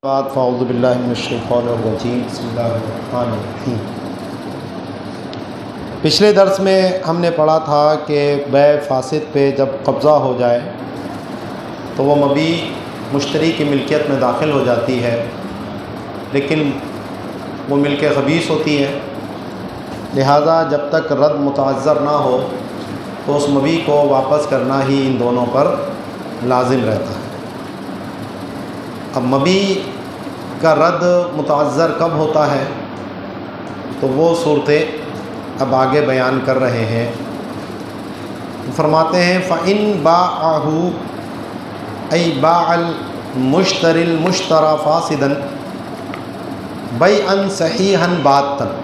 फ़ाऊज़ु बिल्लाहि मिनश्शैतानिर्रजीम बिस्मिल्लाहिर्रहमानिर्रहीम। पिछले दर्स में हमने पढ़ा था कि बै फासिद पे जब कब्ज़ा हो जाए तो वो मबी मुश्तरी की मिल्कियत में दाखिल हो जाती है, लेकिन वो मिल्क ख़बीस होती है। लिहाजा जब तक रद्द मुतअज़्ज़र ना हो तो उस मबी को वापस करना ही इन दोनों पर लाजिम रहता है। अब मबी का रद्द मुतअज़्ज़र कब होता है, तो वो सूरतें अब आगे बयान कर रहे हैं। फरमाते हैं फ़इन बाअहू ऐ बाअल मुश्तरिल मुश्तरा फ़ासिदन बैअन सहीहन बातन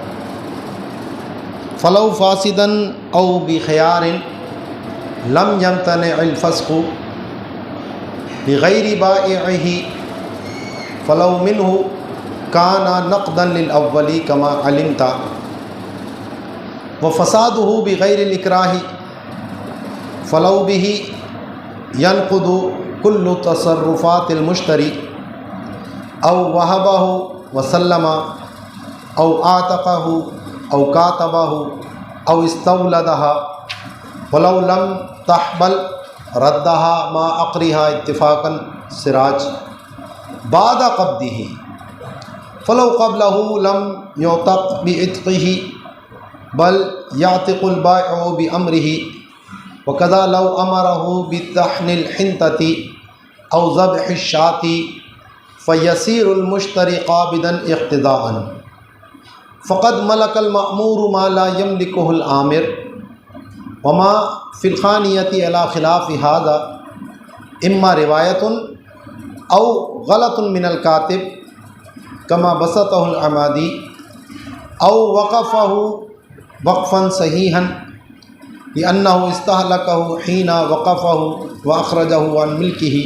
फ़लौ फ़ासिदन औ बिख़ियारिन लम यम्तनिअल फ़स्ख़ु बिग़ैरि बाइइही फ़लौ मिन्हु काना नक़दन लिल अव्वली कमा अलिमता व फ़सादुहु बिग़ैरिल इकराही फ़लौ बिही यनक़ुदु कुल्लु तसर्रुफ़ातिल मुश्तरी औ वहबहु व सल्लमा औ आतक़हु औ कातबहु औ इस्तौलदहा वलौ लम तहबल रद्दहा मा अक़रिहा इत्तिफ़ाक़न सिराज बाद क़ब्दिही फ़लौ क़ब्लहु लम युतक़ बिइत्क़िही बल यातिक़ुल बाइअु बिअम्रिही वकज़ा लौ अमरहु बितहनिल हिंतती औ ज़ब्हिश शाती फ़यसीरुल मुश्तरी क़ाबिदन इक़्तिदाअन फ़क़द मलकल मअमूरु मा ला यमलिकुहुल आमिर वमा फ़िल ख़ानियति अला ख़िलाफ़ि हाज़ा इम्मा रिवायतुन औ गलतुन मिनल कातिब कमा बसतहुल अमादी औ वक़फ़हु वक़फ़न सहीहन लिअन्नहु इस्तहलकहु हीना वक़फ़हु व अख़रजहु अन मिल्किही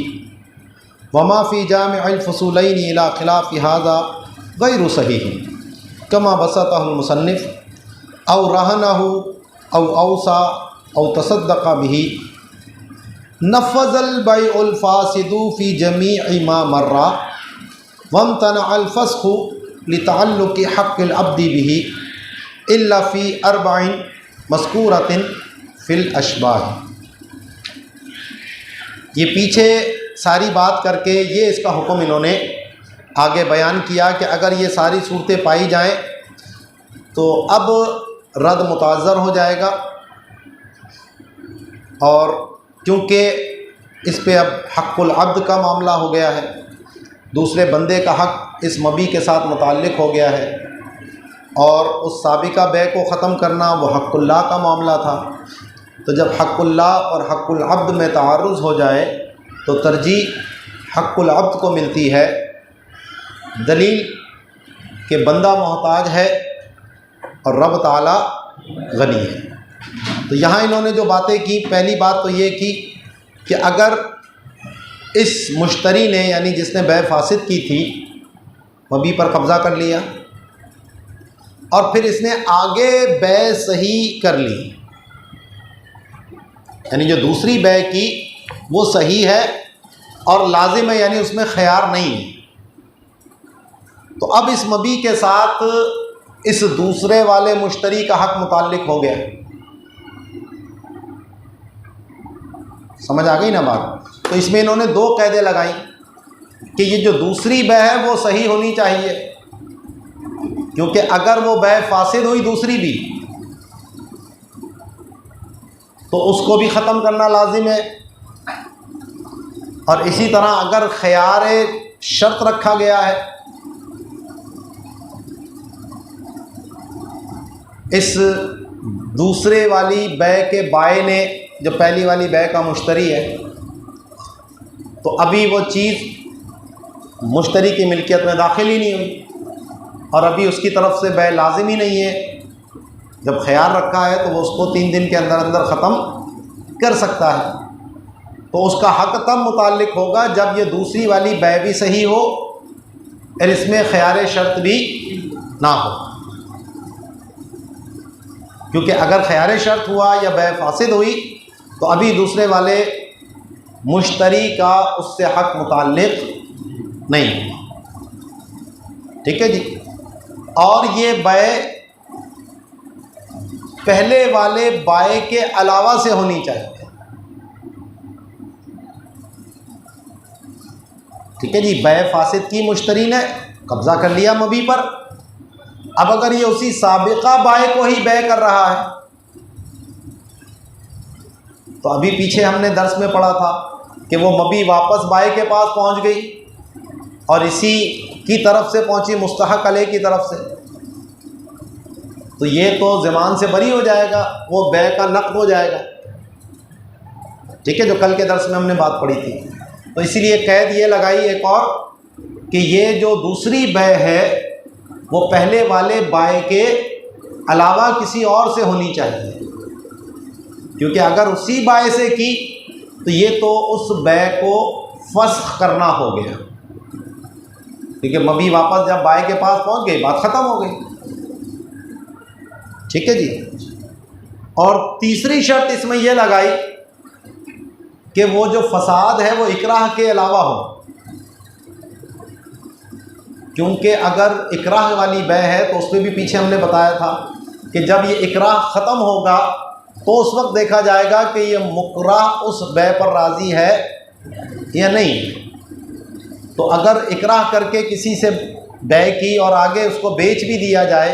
वमा फ़ी जामिअल फ़ुसूलैनि इला ख़िलाफ़ि हाज़ा गैरु सहीह कमा बसतहुल मुसन्निफ़ औ रहनहु औ औसा औ तसद्दक़ बिही नफ़ज़ल बैउल फ़ासिदु फ़ी जमीअ मा मर्रा वम्तनअल फ़स्ख़ु लितअल्लुक़ि हक़्क़िल अब्दि बिही इल्ला फ़ी अर्बईन मज़कूरतिन फ़िल अशबाह। ये पीछे सारी बात करके ये इसका हुक्म इन्होंने आगे बयान किया कि अगर ये सारी सूरतें पाई जाएं तो अब रद्द मुतअज़्ज़र हो जाएगा, और क्योंकि इस पे अब हक़्क़ुल अब्द का मामला हो गया है, दूसरे बंदे का हक़ इस मबी के साथ मुताल्लिक़ हो गया है, और उस साबिक़ा बै को ख़त्म करना वो हक़्क़ुल्लाह का मामला था। तो जब हक़्क़ुल्लाह और हक़्क़ुल अब्द में तारुज़ हो जाए तो तरजीह हक़्क़ुल अब्द को मिलती है, दलील कि बंदा मोहताज है और रब ताला गनी है। तो यहाँ इन्होंने जो बातें की, पहली बात तो ये की कि अगर इस मुश्तरी ने यानी जिसने बै फासिद की थी मबी पर कब्ज़ा कर लिया और फिर इसने आगे बै सही कर ली, यानी जो दूसरी बै की वो सही है और लाजिम है, यानी उसमें ख़यार नहीं है, तो अब इस मबी के साथ इस दूसरे वाले मुश्तरी का हक़ मुताल्लिक़ हो गया। समझ आ गई ना बात? तो इसमें इन्होंने दो क़ैदें लगाई कि ये जो दूसरी बै है वो सही होनी चाहिए, क्योंकि अगर वो बै फासिद हुई दूसरी भी तो उसको भी ख़त्म करना लाजिम है, और इसी तरह अगर ख़यार शर्त रखा गया है, इस दूसरे वाली बै के बाय ने जो पहली वाली बै का मुश्तरी है, तो अभी वो चीज़ मुश्तरी की मिल्कियत में दाखिल ही नहीं हुई और अभी उसकी तरफ से बै लाजिम ही नहीं है। जब ख़याल रखा है तो वो उसको 3 दिन के अंदर अंदर ख़त्म कर सकता है, तो उसका हक़ तब मुताल्लिक़ होगा जब ये दूसरी वाली बै भी सही हो और इसमें ख़यार शर्त भी ना हो, क्योंकि अगर ख़यार शर्त हुआ या बै फासिद हुई तो अभी दूसरे वाले मुश्तरी का उससे हक़ मुताल्लिक़ नहीं। ठीक है जी। और ये बै पहले वाले बाय के अलावा से होनी चाहिए, ठीक है जी। बै फासिद की मुश्तरी ने कब्ज़ा कर लिया मबी पर, अब अगर ये उसी साबिका बाय को ही बै कर रहा है, तो अभी पीछे हमने दर्स में पढ़ा था कि वो मबी वापस बाय के पास पहुंच गई और इसी की तरफ से पहुंची मुस्तहक अलैह की तरफ से, तो ये तो ज़मान से बरी हो जाएगा, वो बै का नक़्द हो जाएगा, ठीक है, जो कल के दर्स में हमने बात पढ़ी थी। तो इसीलिए कैद ये लगाई एक और कि ये जो दूसरी बै है वो पहले वाले बाय के अलावा किसी और से होनी चाहिए, क्योंकि अगर उसी बाय से की तो ये तो उस बै को फस्ख करना हो गया, क्योंकि मबी वापस जब बाय के पास पहुंच गई बात ख़त्म हो गई, ठीक है जी। और तीसरी शर्त इसमें यह लगाई कि वो जो फसाद है वो इकराह के अलावा हो, क्योंकि अगर इकराह वाली बै है तो उसमें भी पीछे हमने बताया था कि जब ये इकराह ख़त्म होगा तो उस वक्त देखा जाएगा कि ये मुकराह उस बै पर राज़ी है या नहीं। तो अगर इकराह करके किसी से बै की और आगे उसको बेच भी दिया जाए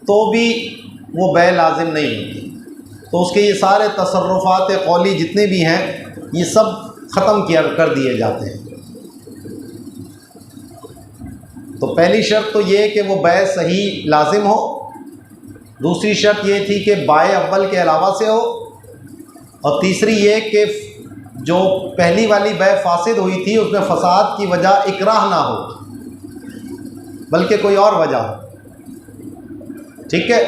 तो भी वो बै लाजिम नहीं होती, तो उसके ये सारे तसर्रुफ़ात कौली जितने भी हैं ये सब ख़त्म कर दिए जाते हैं। तो पहली शर्त तो ये कि वो बै सही लाजिम हो, दूसरी शर्त ये थी कि बाय अव्वल के अलावा से हो, और तीसरी ये कि जो पहली वाली बै फासिद हुई थी उसमें फ़साद की वजह इकराह ना हो बल्कि कोई और वजह हो, ठीक है।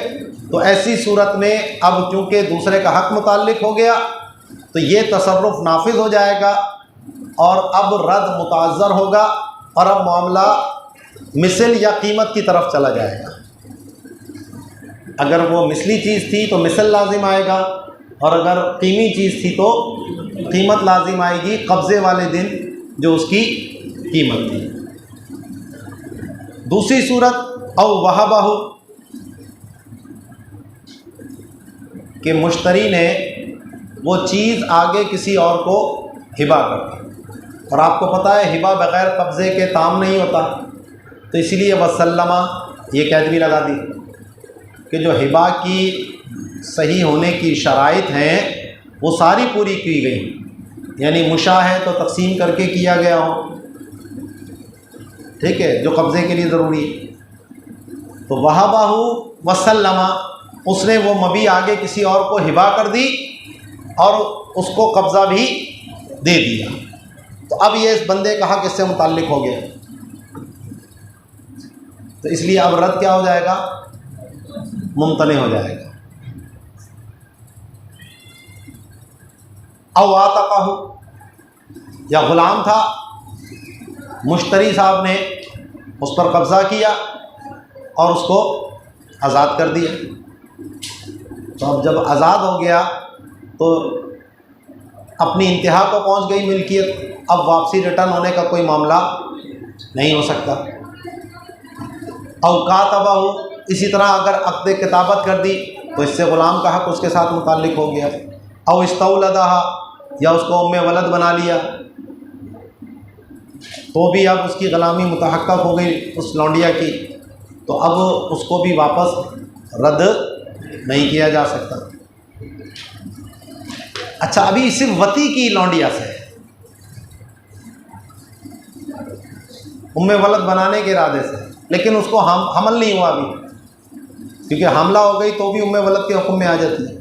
तो ऐसी सूरत में अब चूँकि दूसरे का हक़ मुताल्लिक़ हो गया तो ये तसर्रुफ़ नाफिज हो जाएगा और अब रद्द मुताज़र होगा और अब मामला मिसल या कीमत की तरफ चला जाएगा। अगर वो मिसली चीज़ थी तो मिसल लाजिम आएगा, और अगर कीमी चीज़ थी तो कीमत लाजिम आएगी कब्ज़े वाले दिन जो उसकी कीमत थी। दूसरी सूरत औ वहबहु कि मुश्तरी ने वो चीज़ आगे किसी और को हिबा कर दी, और आपको पता है हिबा बग़ैर कब्ज़े के ताम नहीं होता, तो इसीलिए वसल्लमा ये कैद भी लगा दी कि जो हिबा की सही होने की शराइत हैं वो सारी पूरी की गई, यानी मुशा है तो तकसीम करके किया गया हो, ठीक है, जो कब्ज़े के लिए ज़रूरी है। तो वहबहु वसल्लमा, उसने वो मबी आगे किसी और को हिबा कर दी और उसको कब्ज़ा भी दे दिया, तो अब ये इस बंदे का हक़ इससे मुताल्लिक़ हो गया, तो इसलिए अब रद्द क्या हो जाएगा, मुमतने हो जाएगा। औ आतक़हु, या ग़ुलाम था, मुश्तरी साहब ने उस पर कब्ज़ा किया और उसको आज़ाद कर दिया, तो अब जब आज़ाद हो गया तो अपनी इंतहा को पहुंच गई मिल्कियत, अब वापसी रिटर्न होने का कोई मामला नहीं हो सकता। औकातबहु, इसी तरह अगर अक़्द किताबत कर दी तो इससे ग़ुलाम का हक़ उसके साथ मुताल्लिक़ हो गया। औ इस्तौलदहा, या उसको उम्मे वलद बना लिया तो भी अब उसकी ग़ुलामी मुतहक्क़क़ हो गई उस लौंडिया की, तो अब उसको भी वापस रद्द नहीं किया जा सकता। अच्छा, अभी सिर्फ वती की लौंडिया से उम्मे वलद बनाने के इरादे से, लेकिन उसको हमल नहीं हुआ अभी, क्योंकि हमला हो गई तो भी उम्मे वलद के हुक्म में आ जाती है,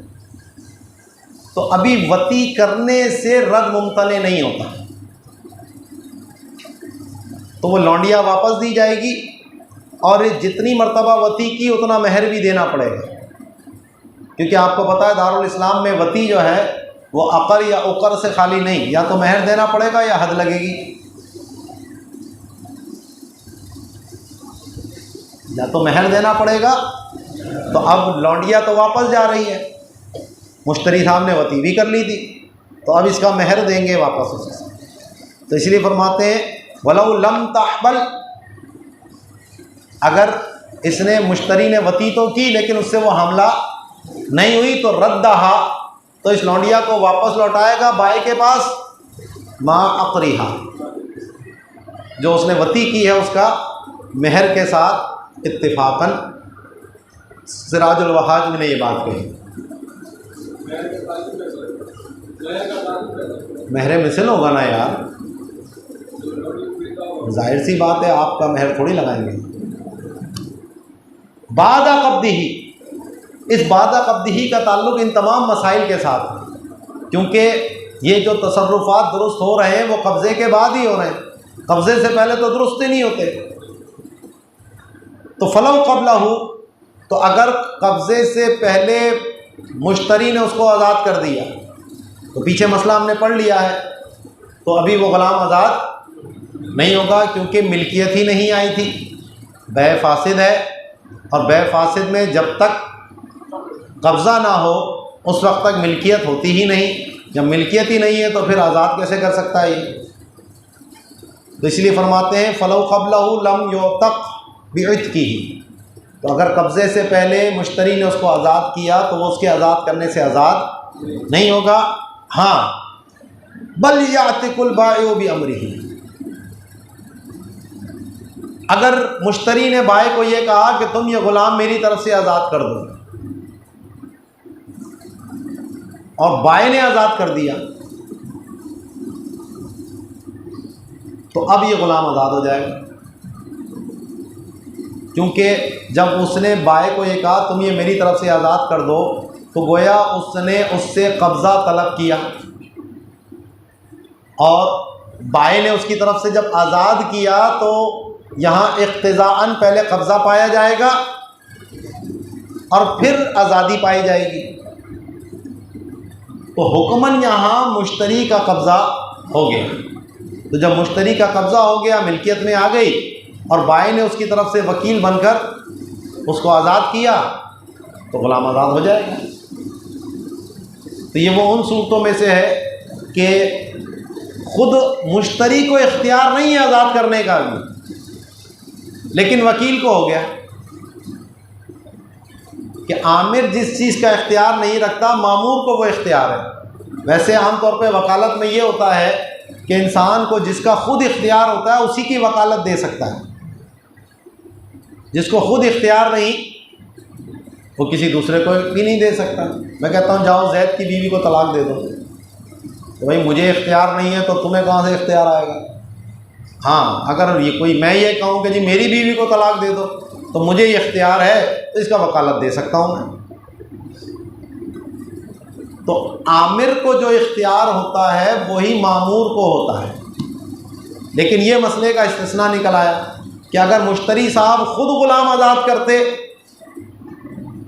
तो अभी वती करने से रद्द मुमतने नहीं होता, तो वो लौंडिया वापस दी जाएगी और जितनी मर्तबा वती की उतना महर भी देना पड़ेगा, क्योंकि आपको पता है दारुल इस्लाम में वती जो है वो अकर या उकर से खाली नहीं, या तो महर देना पड़ेगा या हद लगेगी, या तो महर देना पड़ेगा। तो अब लौंडिया तो वापस जा रही है, मुश्तरी साहब ने वती भी कर ली थी, तो अब इसका महर देंगे वापस उसे, तो इसलिए फरमाते हैं वलौ लम तहबल, अगर इसने मुश्तरी ने वती तो की लेकिन उससे वो हमला नहीं हुई तो रद्दहा, तो इस लौंडिया को वापस लौटाएगा बाई के पास, माँ अक़रिहा, जो उसने वती की है उसका मेहर के साथ इत्तिफाकन। सिराजुल वहाज में ने ये बात कही। महर मिसल होगा ना यार, जाहिर सी बात है, आपका महर थोड़ी लगाएंगे। बादा कब्दिही, इस बादा कब्दिही का ताल्लुक़ इन तमाम मसाइल के साथ है, क्योंकि ये जो तसर्रुफ़ात दुरुस्त हो रहे हैं वो कब्ज़े के बाद ही हो रहे हैं, कब्ज़े से पहले तो दुरुस्त ही नहीं होते। तो फ़लौ क़ब्लहू, तो अगर कब्ज़े से पहले मुश्तरी ने उसको आज़ाद कर दिया, तो पीछे मसला हमने पढ़ लिया है, तो अभी वो ग़ुलाम आज़ाद नहीं होगा, क्योंकि मिल्कियत ही नहीं आई थी, बै फासिद है, और बै फासिद में जब तक कब्ज़ा ना हो उस वक्त तक मिल्कियत होती ही नहीं। जब मिल्कियत ही नहीं है तो फिर आज़ाद कैसे कर सकता है ये? तो इसलिए फरमाते हैं फ़लौ क़ब्लहू लम युतक़ बिइत्क़िही, तो अगर कब्ज़े से पहले मुश्तरी ने उसको आज़ाद किया तो वो उसके आज़ाद करने से आज़ाद नहीं होगा। हाँ, बल यातिकुल बाइउ बिअम्रिही, अगर मुश्तरी ने बाय को ये कहा कि तुम ये ग़ुलाम मेरी तरफ से आज़ाद कर दो, और बाय ने आज़ाद कर दिया, तो अब ये ग़ुलाम आज़ाद हो जाएगा, क्योंकि जब उसने बाय को ये कहा तुम ये मेरी तरफ से आज़ाद कर दो, तो गोया उसने उससे कब्ज़ा तलब किया, और बाय ने उसकी तरफ से जब आज़ाद किया तो यहाँ इक़्तिज़ाअन पहले कब्ज़ा पाया जाएगा और फिर आज़ादी पाई जाएगी। तो हुक्मन यहाँ मुश्तरी का कब्ज़ा हो गया। तो जब मुश्तरी का कब्ज़ा हो गया, मिल्कियत में आ गई, और बाय ने उसकी तरफ से वकील बनकर उसको आज़ाद किया, तो ग़ुलाम आज़ाद हो जाएगा। तो ये वो उन सूरतों में से है कि ख़ुद मुश्तरी को इख्तियार नहीं है आज़ाद करने का भी, लेकिन वकील को हो गया कि आमिर जिस चीज़ का इख्तियार नहीं रखता, मामूर को वो इख्तियार है। वैसे आमतौर पे वकालत में ये होता है कि इंसान को जिसका ख़ुद इख्तियार होता है उसी की वकालत दे सकता है, जिसको ख़ुद इख्तियार नहीं वो किसी दूसरे को भी नहीं दे सकता। मैं कहता हूँ जाओ जैद की बीवी को तलाक दे दो, तो भाई मुझे इख्तियार नहीं है तो तुम्हें कहाँ से इख्तियार आएगा? हाँ, अगर ये कोई मैं ये कहूँ कि जी मेरी बीवी को तलाक दे दो तो मुझे ये इख्तियार है, तो इसका वकालत दे सकता हूँ मैं। तो आमिर को जो इख्तियार होता है वही मामूर को होता है। लेकिन ये मसले का इस्तिस्ना निकल आया कि अगर मुश्तरी साहब ख़ुद ग़ुलाम आज़ाद करते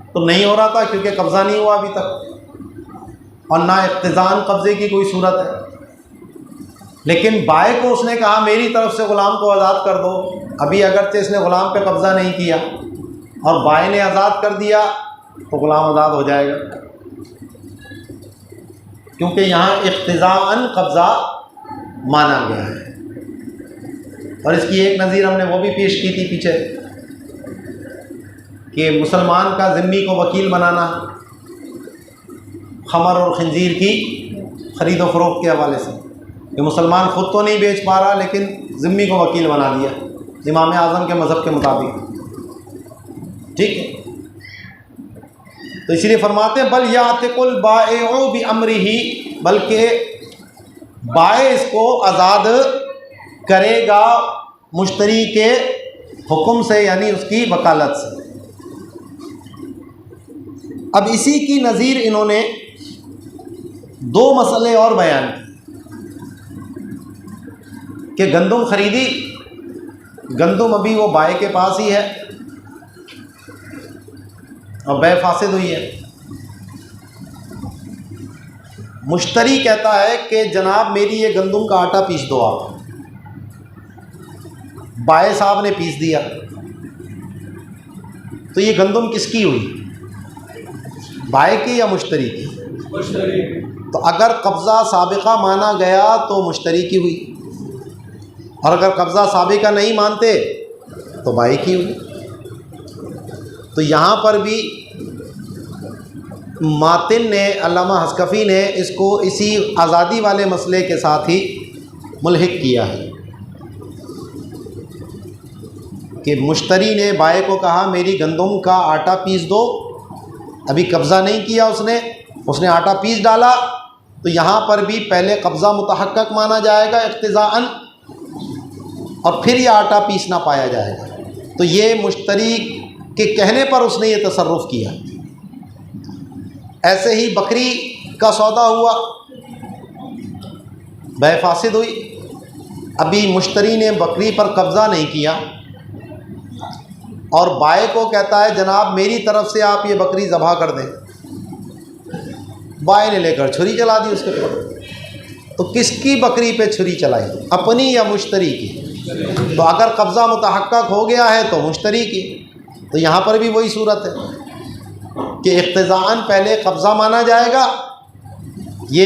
तो नहीं हो रहा था, क्योंकि कब्ज़ा नहीं हुआ अभी तक, और ना इक़्तिज़ान कब्ज़े की कोई सूरत है। लेकिन बाय को उसने कहा मेरी तरफ से ग़ुलाम को आज़ाद कर दो, अभी अगरचे इसने ग़ुलाम पे कब्ज़ा नहीं किया और बाय ने आज़ाद कर दिया, तो ग़ुलाम आज़ाद हो जाएगा, क्योंकि यहाँ इक़्तिज़ाअन कब्ज़ा माना गया है। और इसकी एक नज़ीर हमने वो भी पेश की थी पीछे कि मुसलमान का ज़िम्मी को वकील बनाना खमर और खंजीर की ख़रीद व फ़रोख्त के हवाले से, कि मुसलमान ख़ुद तो नहीं बेच पा रहा लेकिन ज़िम्मी को वकील बना दिया इमाम आज़म के मज़हब के मुताबिक, ठीक है। तो इसलिए फरमाते हैं बल यातिकुल बाइउ बिअम्रिही, बल्कि बाय इसको आज़ाद करेगा मुश्तरी के हुक्म से, यानी उसकी वकालत से। अब इसी की नज़ीर इन्होंने दो मसले और बयान कि गंदम ख़रीदी, गंदम अभी वो बाय के पास ही है और बै फासिद हुई है। मुश्तरी कहता है कि जनाब मेरी ये गंदम का आटा पीस दो आप, बाय साहब ने पीस दिया, तो ये गंदम किसकी हुई, बाय की या मुश्तरी की? मुश्तरी। तो अगर कब्ज़ा साबिक़ा माना गया तो मुश्तरी की हुई, और अगर कब्ज़ा साबिक़ा नहीं मानते तो बाय की हुई। तो यहाँ पर भी मातिन ने, अल्लामा हस्कफ़ी ने इसको इसी आज़ादी वाले मसले के साथ ही मुल्हिक किया है कि मुश्तरी ने बाय को कहा मेरी गंदम का आटा पीस दो, अभी कब्ज़ा नहीं किया उसने आटा पीस डाला, तो यहाँ पर भी पहले कब्ज़ा मुतहक्कक माना जाएगा इक़्तिज़ाअन, और फिर ये आटा पीसना पाया जाएगा। तो ये मुश्तरी के कहने पर उसने ये तसर्रुफ़ किया। ऐसे ही बकरी का सौदा हुआ, बै फासिद हुई, अभी मुश्तरी ने बकरी पर कब्ज़ा नहीं किया और बाय को कहता है जनाब मेरी तरफ से आप ये बकरी ज़बह कर दें। बाय ने लेकर छुरी चला दी उसके ऊपर। तो किसकी बकरी पे छुरी चलाई, अपनी या मुश्तरी की? तो अगर कब्ज़ा मुतहक्कक हो गया है तो मुश्तरी की। तो यहाँ पर भी वही सूरत है कि इक़्तिज़ाअन पहले कब्ज़ा माना जाएगा, ये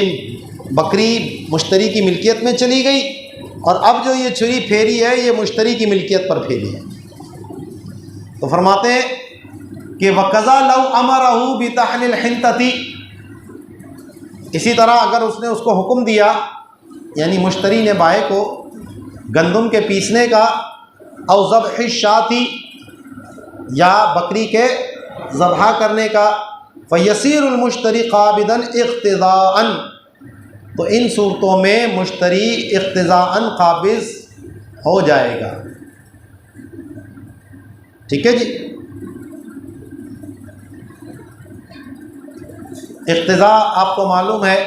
बकरी मुश्तरी की मिल्कियत में चली गई, और अब जो ये छुरी फेरी है ये मुश्तरी की मिल्कियत पर फेरी है। तो फरमाते हैं कि वक़ज़ा लव अमरहू बितहलिल हिंतती, इसी तरह अगर उसने उसको हुक्म दिया, यानी मुश्तरी ने बाय को गंदम के पीसने का, औ ज़ब्हि शाती, या बकरी के ज़बह करने का, फ़यसीरुल मुश्तरी क़ाबिदन इक़्तिज़ाअन, तो इन सूरतों में मुश्तरी इक़्तिज़ाअन क़ाबिज़ हो जाएगा। ठीक है जी। इक़्तिज़ा आपको मालूम है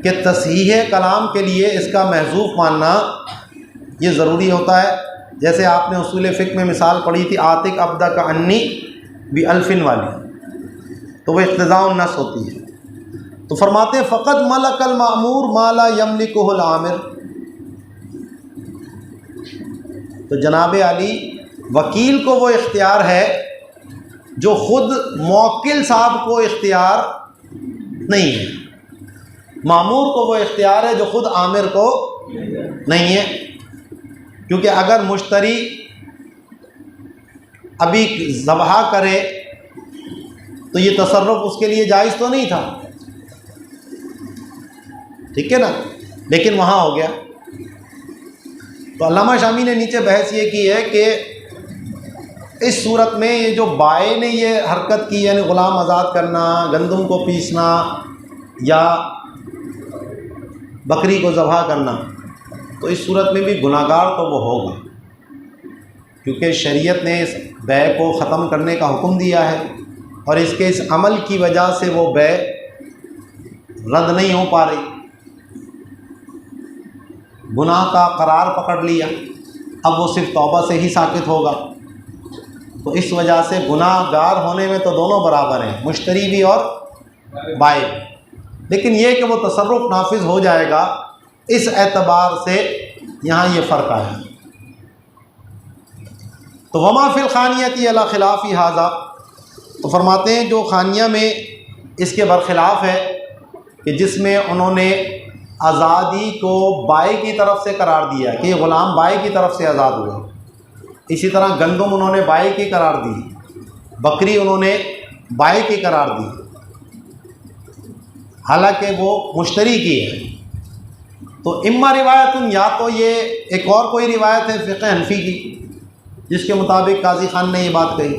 कि तस्हीह कलाम के लिए इसका महज़ूफ़ मानना ये ज़रूरी होता है। जैसे आपने उसूल फ़िक़्ह में मिसाल पढ़ी थी आतिक अब्दा का अन्नी बि अल्फ़िन वाली, तो वह इक़्तिज़ाउन नस होती है। तो फरमाते हैं फ़क़द मलकल मामूर माला यमलिकुहुल आमिर, तो जनाब अली वकील को वो इख्तियार है जो ख़ुद मौक्किल साहब को इख्तियार नहीं है, मामूर को वो इख्तियार है जो ख़ुद आमिर को नहीं है। क्योंकि अगर मुश्तरी अभी ज़बह करे तो ये तसर्रुफ़ उसके लिए जायज़ तो नहीं था, ठीक है ना, लेकिन वहाँ हो गया। तो अल्लामा शामी ने नीचे बहस ये की है कि इस सूरत में ये जो बाय ने ये हरकत की, यानी ग़ुलाम आज़ाद करना, गंदम को पीसना या बकरी को ज़बह करना, तो इस सूरत में भी गुनाहगार तो वो होगा, क्योंकि शरीयत ने इस बै को ख़त्म करने का हुक्म दिया है और इसके इस अमल की वजह से वो बै रद्द नहीं हो पा रही, गुनाह का करार पकड़ लिया, अब वो सिर्फ़ तौबा से ही साकित होगा। तो इस वजह से गुनाहगार होने में तो दोनों बराबर हैं, मुश्तरी भी और बाय भी, लेकिन ये कि वो तसर्रुफ़ नाफिज हो जाएगा, इस एतबार से यहाँ ये फ़र्क आया। तो वमा फ़िल ख़ानियती अला ख़िलाफ़ी हाज़ा, तो फरमाते हैं जो ख़ानिया में इसके बरख़िलाफ़ है कि जिसमें उन्होंने आज़ादी को बाय की तरफ से करार दिया कि ग़ुलाम बाय की तरफ से आज़ाद हुआ, इसी तरह गंदम उन्होंने बाय की करार दी, बकरी उन्होंने बाय की करार दी, हालांकि वो मुश्तरी की है। तो इम्मा रिवायतुन, या तो ये एक और कोई रिवायत है फ़िक़्ह हनफ़ी की जिसके मुताबिक काजी ख़ान ने ये बात कही,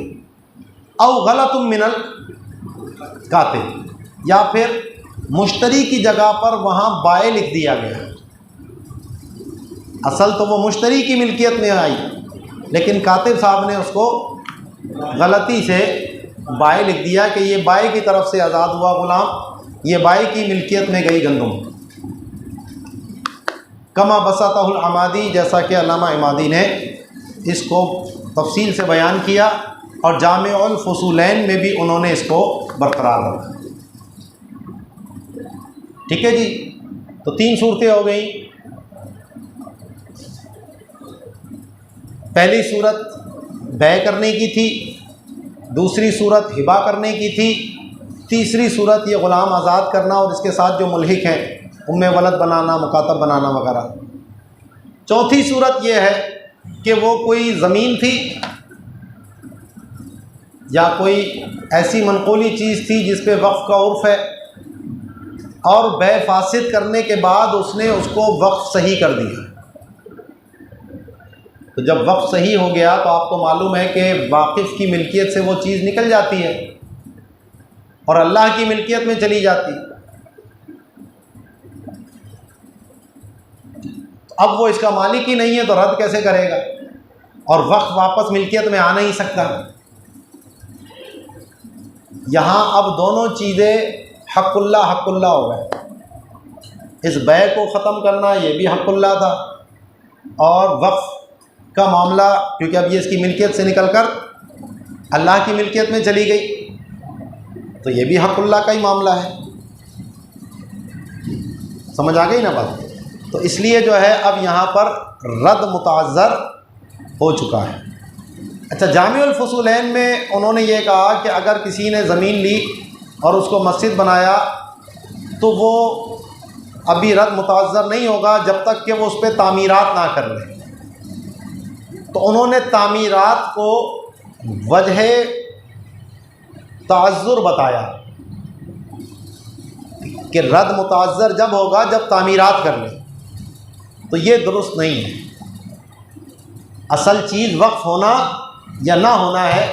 औ गलतुम मिनल कातिब, या फिर मुश्तरी की जगह पर वहाँ बाय लिख दिया गया। असल तो वो मुश्तरी की मिल्कियत में आई, लेकिन कातिब साहब ने उसको गलती से बाय लिख दिया कि ये बाय की तरफ से आज़ाद हुआ ग़ुलाम, ये बाय की मिल्कियत में गई गंदम। कमा बसतहुल अमादी, जैसा कि अल्लामा इमादी ने इसको तफसील से बयान किया और जामिउल फुसूलैन में भी उन्होंने इसको बरकरार रखा। ठीक है जी। तो तीन सूरतें हो गई। पहली सूरत बै करने की थी, दूसरी सूरत हिबा करने की थी, तीसरी सूरत ये ग़ुलाम आज़ाद करना और इसके साथ जो मुल्हिक हैं उम्मे वलद बनाना, मुकातब बनाना वगैरह। चौथी सूरत ये है कि वो कोई ज़मीन थी या कोई ऐसी मनक़ूली चीज़ थी जिस पे वक्फ़ का उर्फ़ है, और बै फासिद करने के बाद उसने उसको वक्फ़ सही कर दिया। तो जब वक्फ़ सही हो गया तो आपको मालूम है कि वाकिफ़ की मिल्कियत से वो चीज़ निकल जाती है और अल्लाह की मिल्कियत में चली जाती। तो अब वो इसका मालिक ही नहीं है तो रद्द कैसे करेगा, और वक्फ़ वापस मिल्कियत में आ नहीं सकता। यहाँ अब दोनों चीज़ें हक़ुल्लाह हो गए। इस बै को ख़त्म करना ये भी हक़ुल्लाह था, और वक्फ़ का मामला क्योंकि अब ये इसकी मिल्कियत से निकलकर अल्लाह की मिल्कियत में चली गई तो ये भी हक़ुल्लाह का ही मामला है। समझ आ गई ना बात? तो इसलिए जो है अब यहाँ पर रद्द मुतअज़्ज़र हो चुका है। अच्छा, जामिउल फ़ुसूलैन में उन्होंने ये कहा कि अगर किसी ने ज़मीन ली और उसको मस्जिद बनाया तो वो अभी रद्द मुतअज़्ज़र नहीं होगा जब तक कि वो उस पर तामीरात ना कर ले। तो उन्होंने तामीरात को वजह ताज़्ज़ुर बताया कि रद्द मुतअज़्ज़र जब होगा जब तामीरात कर ले, तो ये दुरुस्त नहीं है। असल चीज़ वक्फ़ होना या ना होना है,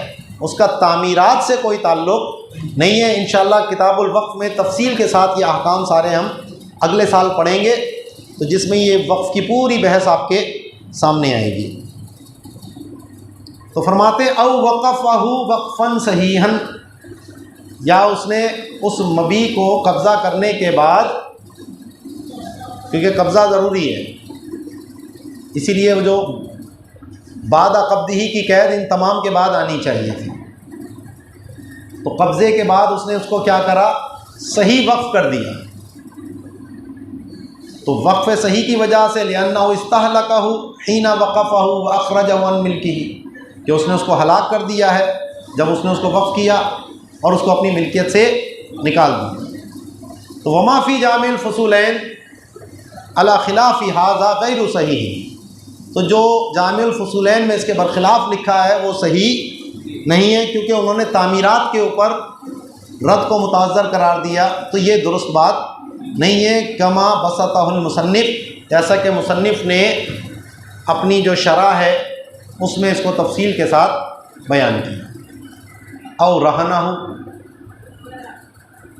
उसका तामीरात से कोई ताल्लुक़ नहीं है। इंशाअल्लाह किताबुल वक्फ़ में तफसील के साथ ये अहकाम सारे हम अगले साल पढ़ेंगे, तो जिसमें ये वक्फ़ की पूरी बहस आपके सामने आएगी। तो फरमाते औ वक़फ़हु वक़फ़न सहीहन, या उसने उस मबी को कब्ज़ा करने के बाद, क्योंकि कब्ज़ा ज़रूरी है, इसीलिए वो जो बादा क़ब्ज़िही की कैद इन तमाम के बाद आनी चाहिए थी। तो कब्ज़े के बाद उसने उसको क्या करा, सही वक्फ़ कर दिया। तो वक्फ़ सही की वजह से लिअन्नहु इस्तहलकहु हीना वक़फ़हु व अख़रजहु अन मिल्किही, कि उसने उसको हलाक कर दिया है जब उसने उसको वक्फ़ किया और उसको अपनी मिल्कियत से निकाल दिया। तो वमा फ़ी जामिउल फ़ुसूलैन अला खिलाफ़ि हाज़ा गैरु सहीह, तो जो जामिउल फ़ुसूलैन में इसके बरखिलाफ़ लिखा है वो सही नहीं है, क्योंकि उन्होंने तामीरात के ऊपर रद्द को मुतअज़्ज़र करार दिया, तो ये दुरुस्त बात नहीं है। कमा बसतहुल मुसन्निफ़, जैसा कि मुसन्निफ़ ने अपनी जो शरह है उसमें इसको तफसील के साथ बयान किया। और रहना हो,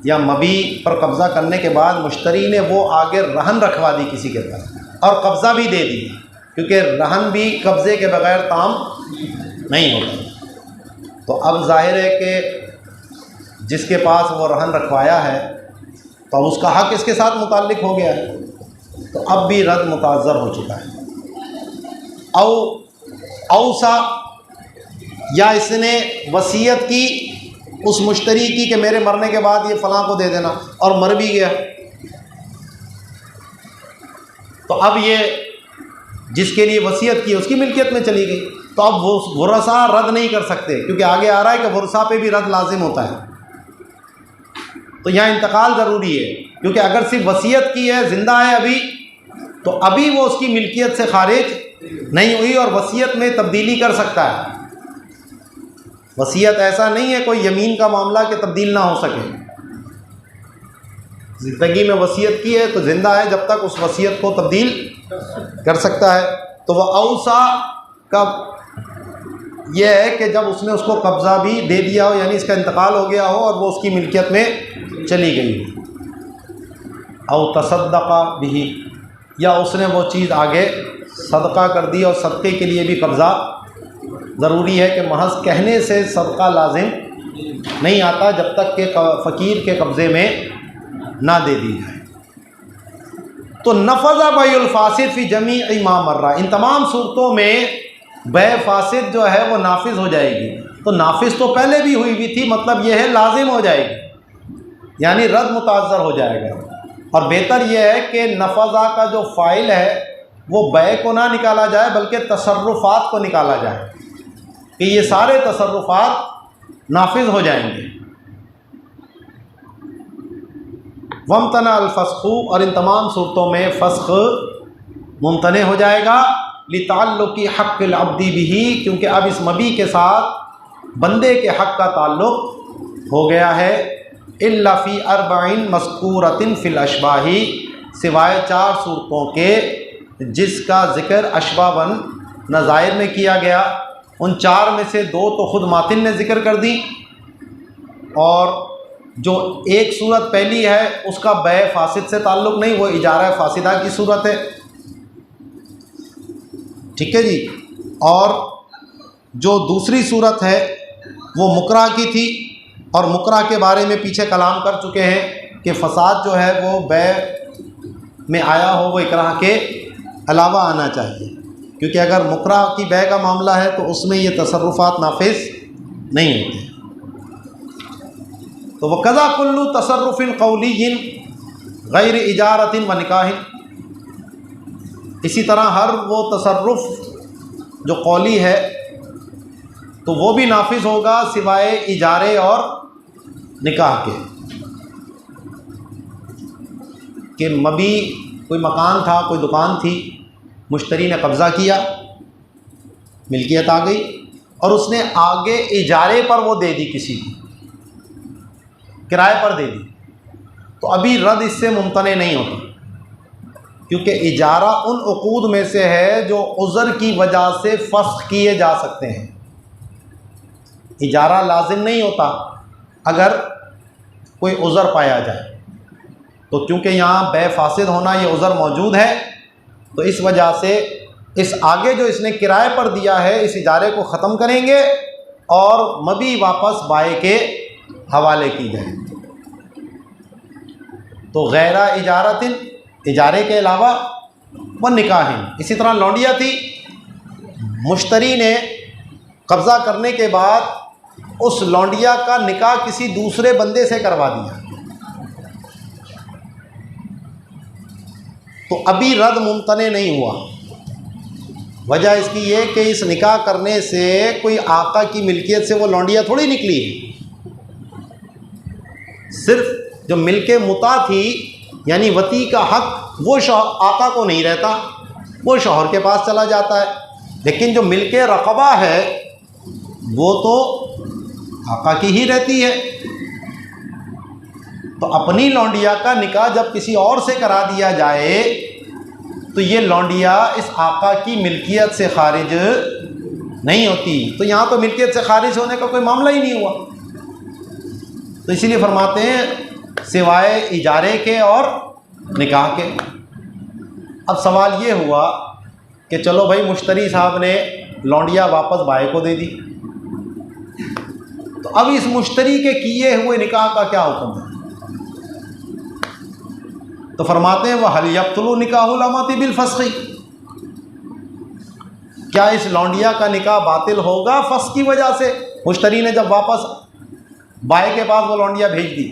या मबी पर कब्ज़ा करने के बाद मुश्तरी ने वो आगे रहन रखवा दी किसी के पास और कब्ज़ा भी दे दिया, क्योंकि रहन भी कब्ज़े के बग़ैर ताम नहीं होता। तो अब ज़ाहिर है कि जिसके पास वो रहन रखवाया है तो अब उसका हक़ इसके साथ मुताल्लिक़ हो गया है, तो अब भी रद्द मुतअज़्ज़र हो चुका है। औसा, या इसने वसीयत की उस मुश्तरी की कि मेरे मरने के बाद ये फ़लाँ को दे देना, और मर भी गया, तो अब ये जिसके लिए वसीयत की उसकी मिल्कियत में चली गई। तो अब वो वरसा रद्द नहीं कर सकते, क्योंकि आगे आ रहा है कि वरसा पे भी रद्द लाजिम होता है। तो यहाँ इंतकाल ज़रूरी है, क्योंकि अगर सिर्फ वसीयत की है, ज़िंदा है अभी, तो अभी वो उसकी मिल्कियत से खारिज नहीं हुई और वसीयत में तब्दीली कर सकता है। वसीयत ऐसा नहीं है कोई यमीन का मामला कि तब्दील ना हो सके। ज़िंदगी में वसीयत की है तो ज़िंदा है, जब तक उस वसीयत को तब्दील कर सकता है। तो वह औसा का यह है कि जब उसने उसको कब्ज़ा भी दे दिया हो, यानी इसका इंतकाल हो गया हो और वो उसकी मिल्कियत में चली गई हो। औ तसद्दक़ा बिही, या उसने वो चीज़ आगे सदका कर दी, और सदक़े के लिए भी कब्ज़ा ज़रूरी है कि महज कहने से सदका लाजिम नहीं आता जब तक कि फ़कीर के कब्ज़े में ना दे दी जाए। तो नफ़ज़ा बैउल फ़ासिद फ़ी जमीअ मा मर्रा, इन तमाम सूरतों में बै फ़ासिद जो है वो नाफिज हो जाएगी। तो नाफिज तो पहले भी हुई थी, मतलब यह है लाजिम हो जाएगी, यानी रद्द मुतअज़्ज़र हो जाएगा। और बेहतर यह है कि नफ़ज़ा का जो फ़ाइल है वो बै को ना निकाला जाए बल्कि तसर्रुफ़ात को निकाला जाए, कि ये सारे तसर्रुफ़ात नाफिज हो जाएंगे। वमतना अल-फ़स्ख़ु, और इन तमाम सूरतों में फ़स्ख़ मुमतने हो जाएगा। लिताल्लुक़ि हक़्क़िल अब्दी बिही, क्योंकि अब इस मबी के साथ बंदे के हक़ का ताल्लुक़ हो गया है। इल्ला फ़ी अर्बईन मज़कूरतिन फ़िल अशबाही, सिवाय 4 सूरतों के जिसका ज़िक्र अशबाबन नज़ायर में किया गया। उन 4 में से 2 तो ख़ुद मातिन ने ज़िक्र कर दी, और जो एक सूरत पहली है उसका बै फासिद से ताल्लुक़ नहीं, वो इजारा फासिदा की सूरत है। ठीक है जी। और जो दूसरी सूरत है वो मुकरा की थी, और मुकरा के बारे में पीछे कलाम कर चुके हैं कि फ़साद जो है वो बै में आया हो, वो इकराह के अलावा आना चाहिए, क्योंकि अगर मुकरा की बै का मामला है तो उसमें ये तसर्रुफ़ात नाफिज नहीं होते। तो वक़ज़ा कुल्लु तसर्रुफ़िन क़ौलिय्यिन गैर इजारतिन व निकाहिन, इसी तरह हर वो तसर्रुफ़ जो कौली है तो वो भी नाफिज होगा सिवाय इजारे और निकाह के। कि मबी कोई मकान था, कोई दुकान थी, मुश्तरी ने कब्ज़ा किया, मिल्कियत आ गई, और उसने आगे इजारे पर वो दे दी, किसी को किराए पर दे दी, तो अभी रद्द इससे मुमतने नहीं होता, क्योंकि इजारा उन उक़ूद में से है जो उज़र की वजह से फ़स्ख़ किए जा सकते हैं। इजारा लाजिम नहीं होता अगर कोई उज़र पाया जाए, तो क्योंकि यहाँ बै फासिद होना ये उज़र मौजूद है, तो इस वजह से इस आगे जो इसने किराए पर दिया है इस इजारे को ख़त्म करेंगे और मबी वापस बाए के हवाले की जाए। तो गैरा इजारतिन, इजारे के अलावा, व निकाहिन, इसी तरह लौंडिया थी, मुश्तरी ने कब्ज़ा करने के बाद उस लौंडिया का निकाह किसी दूसरे बंदे से करवा दिया, तो अभी रद्द मुमतने नहीं हुआ। वजह इसकी ये कि इस निकाह करने से कोई आका की मिल्कियत से वो लौंडिया थोड़ी निकली है। सिर्फ जो मिल्के मुता थी यानी वती का हक वो आका को नहीं रहता, वो शौहर के पास चला जाता है, लेकिन जो मिल्के रक़बा है वो तो आका की ही रहती है। तो अपनी लौंडिया का निकाह जब किसी और से करा दिया जाए तो ये लौंडिया इस आका की मिल्कियत से खारिज नहीं होती। तो यहाँ तो मिल्कियत से खारिज होने का कोई मामला ही नहीं हुआ। तो इसीलिए फरमाते हैं सिवाय इजारे के और निकाह के। अब सवाल ये हुआ कि चलो भाई मुश्तरी साहब ने लौंडिया वापस बाए को दे दी, तो अब इस मुश्तरी के किए हुए निकाह का क्या हुक्म है? तो फरमाते हैं वह हल यब्तुलु निकाहुल अमाति बिल फस्ख़ी, क्या इस लौंडिया का निकाह बातिल होगा फस्ख़ की वजह से? मुश्तरी ने जब वापस बाए के पास वो लौंडिया भेज दी,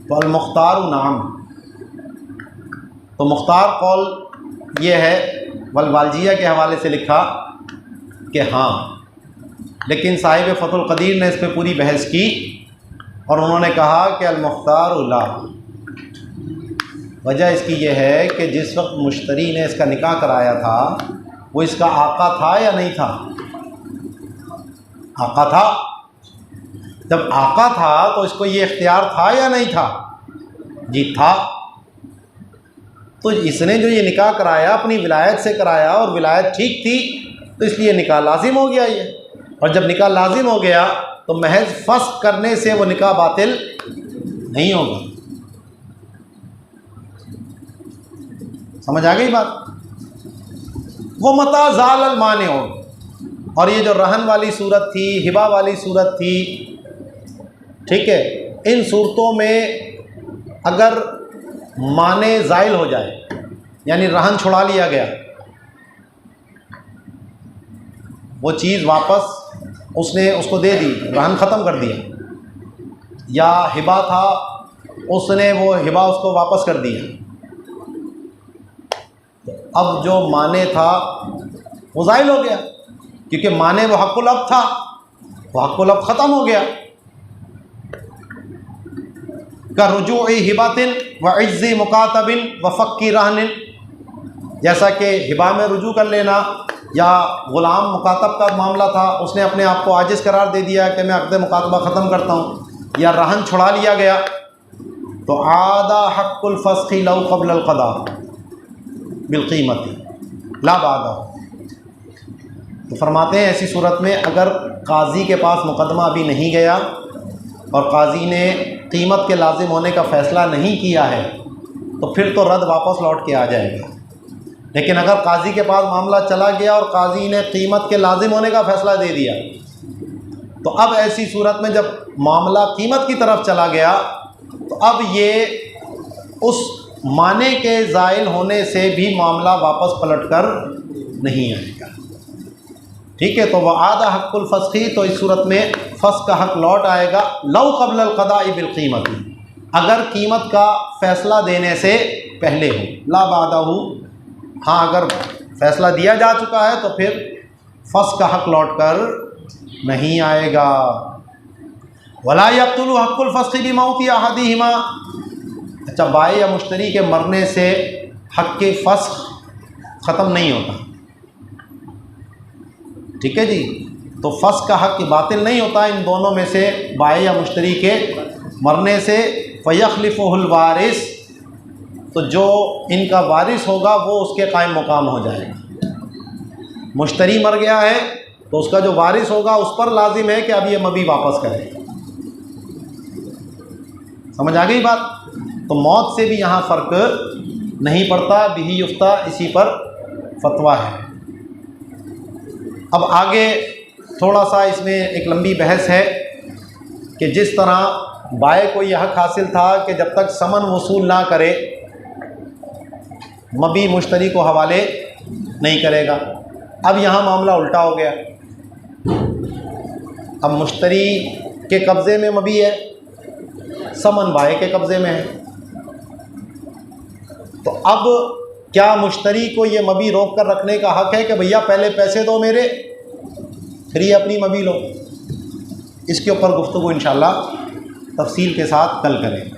तो अल मुख्तार नाम, तो मुख्तार कौल ये है, वलवालजिया के हवाले से लिखा कि हाँ, लेकिन साहिब फतुल क़दीर ने इस पर पूरी बहस की और उन्होंने कहा कि अल मुख्तार ला, वजह इसकी ये है कि जिस वक्त मुश्तरी ने इसका निकाह कराया था वो इसका आका था या नहीं था? आका था। जब आका था तो इसको ये इख्तियार था या नहीं था? जी था। तो इसने जो ये निकाह कराया अपनी विलायत से कराया और विलायत ठीक थी, तो इसलिए निकाह लाजिम हो गया ये। और जब निकाह लाजिम हो गया तो महज फस्ख़ करने से वो निकाह बातिल नहीं होगा। समझ आ गई बात? वो मता ज़ालल माने हो, और ये जो रहन वाली सूरत थी, हिबा वाली सूरत थी, ठीक है, इन सूरतों में अगर माने ज़ाइल हो जाए यानी रहन छुड़ा लिया गया, वो चीज़ वापस उसने उसको दे दी, रहन ख़त्म कर दिया, या हिबा था उसने वो हिबा उसको वापस कर दिया, तो अब जो माने था वो ज़ाइल हो गया, क्योंकि माने वो हक़ुल अब था, वो हक़ुल अब ख़त्म हो गया। का रुजूई हिबातिन व इज़्ज़ी मुकातबिन व फ़क्की रहनिन, जैसा कि हिबा में रुजू कर लेना या ग़ुलाम मुकातब का मामला था, उसने अपने आप को आजिज़ करार दे दिया कि मैं अक़्द मुकातबा ख़त्म करता हूँ, या रहन छुड़ा लिया गया, तो आदा हक़्क़ुल फ़स्ख़ी लौ क़ब्ल अल क़दा बिलक़ीमती ला बादा। तो फरमाते हैं ऐसी सूरत में अगर काजी के पास मुकदमा अभी नहीं गया और काजी ने कीमत के लाजिम होने का फ़ैसला नहीं किया है तो फिर तो रद्द वापस लौट के आ जाएगा। लेकिन अगर काजी के पास मामला चला गया और काजी ने कीमत के लाजिम होने का फ़ैसला दे दिया तो अब ऐसी सूरत में जब मामला कीमत की तरफ चला गया तो अब ये उस माने के ज़ाइल होने से भी मामला वापस पलट कर नहीं आएगा। ठीक है, तो वह आदा हक़्क़ुल फ़स्ख़ी, तो इस सूरत में फ़स्ख़ का हक़ लौट आएगा लौ क़ब्ल अल क़दाई बिल क़ीमती, अगर कीमत का फ़ैसला देने से पहले हो, ला बादहू, हाँ अगर फ़ैसला दिया जा चुका है तो फिर फ़स्ख़ का हक़ लौट कर नहीं आएगा। वला यब्तुलु हक़्क़ुल फ़स्ख़ी बिमौति अहदिहिमा, अच्छा बाई या मुश्तरी के मरने से हक़ के फ़स्ख़ ख़त्म नहीं होता। ठीक है जी, तो फ़स्ख़ का हक़ बातिल नहीं होता इन दोनों में से बाई या मुश्तरी के मरने से। फ़यख़्लिफ़ुहुल वारिस, तो जो इनका वारिस होगा वो उसके कायम मुकाम हो जाएगा। मुश्तरी मर गया है तो उसका जो वारिस होगा उस पर लाजिम है कि अब ये मबी वापस करे। समझ आ गई बात? तो मौत से भी यहाँ फ़र्क नहीं पड़ता, बिही युफ्ता, इसी पर फतवा है। अब आगे थोड़ा सा इसमें एक लंबी बहस है कि जिस तरह बाय को यह हक़ हासिल था कि जब तक समन वसूल ना करे मबी मुश्तरी को हवाले नहीं करेगा, अब यहाँ मामला उल्टा हो गया। अब मुश्तरी के कब्ज़े में मबी है, समन बाय के कब्ज़े में है, तो अब क्या मुश्तरी को ये मबी रोक कर रखने का हक़ है कि भैया पहले पैसे दो मेरे फिर ये अपनी मबी लो? इसके ऊपर गुफ्तगू इंशाअल्लाह तफसील के साथ कल करेंगे।